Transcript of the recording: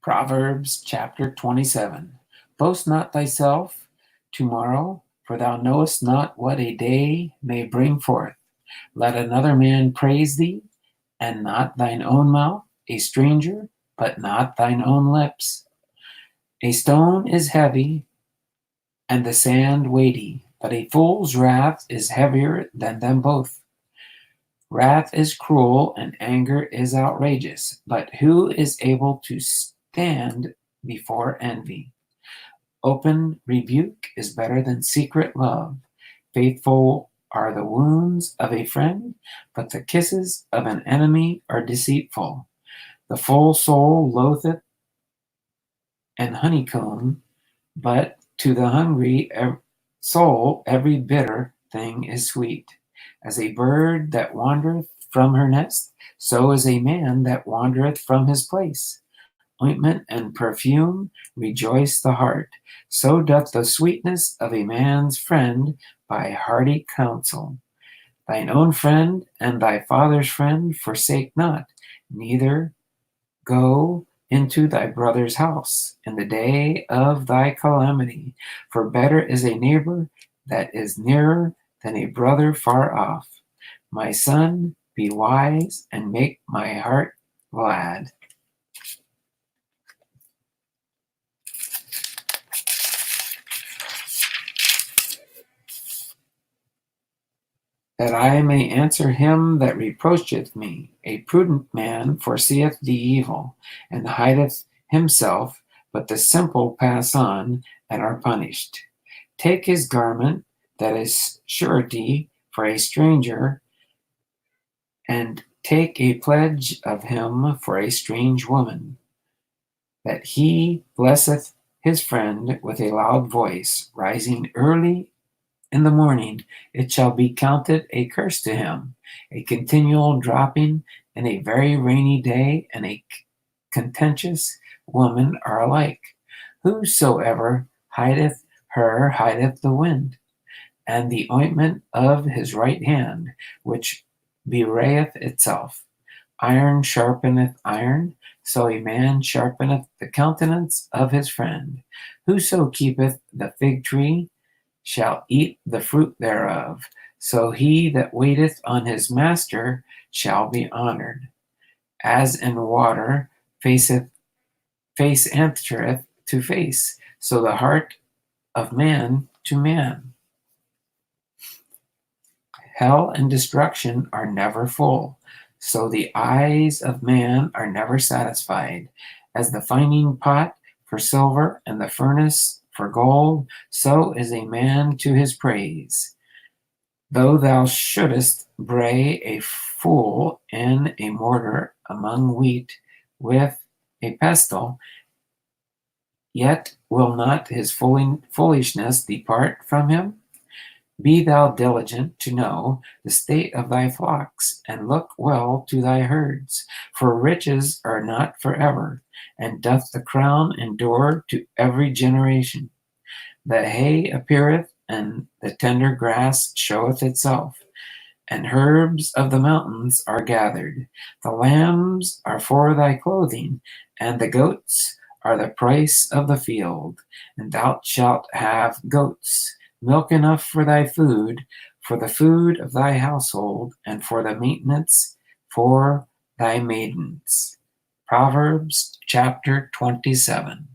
Proverbs Chapter 27. Boast not thyself tomorrow, for thou knowest not what a day may bring forth. Let another man praise thee, and not thine own mouth, a stranger, but not thine own lips. A stone is heavy, and the sand weighty, but a fool's wrath is heavier than them both. Wrath is cruel, and anger is outrageous, but who is able to stand before envy? Open rebuke is better than secret love. Faithful are the wounds of a friend, but the kisses of an enemy are deceitful. The full soul loatheth an honeycomb, but to the hungry soul every bitter thing is sweet. As a bird that wandereth from her nest, so is a man that wandereth from his place. Ointment and perfume rejoice the heart. So doth the sweetness of a man's friend by hearty counsel. Thine own friend and thy father's friend forsake not, neither go into thy brother's house in the day of thy calamity. For better is a neighbor that is nearer than a brother far off. My son, be wise and make my heart glad. That I may answer him that reproacheth me. A prudent man foreseeth the evil, and hideth himself, but the simple pass on, and are punished. Take his garment, that is surety for a stranger, and take a pledge of him for a strange woman, that he blesseth his friend with a loud voice, rising early in the morning, it shall be counted a curse to him. A continual dropping in a very rainy day and a contentious woman are alike. Whosoever hideth her hideth the wind, and the ointment of his right hand, which bewrayeth itself. Iron sharpeneth iron, so a man sharpeneth the countenance of his friend. Whoso keepeth the fig tree shall eat the fruit thereof. So he that waiteth on his master shall be honored. As in water face answereth to face, so the heart of man to man. Hell and destruction are never full, so the eyes of man are never satisfied. As the fining pot for silver and the furnace for gold, so is a man to his praise. Though thou shouldest bray a fool in a mortar among wheat with a pestle, yet will not his foolishness depart from him? Be thou diligent to know the state of thy flocks, and look well to thy herds. For riches are not forever, and doth the crown endure to every generation. The hay appeareth, and the tender grass showeth itself, and herbs of the mountains are gathered. The lambs are for thy clothing, and the goats are the price of the field. And thou shalt have goats, milk enough for thy food, for the food of thy household, and for the maintenance for thy maidens. Proverbs chapter 27.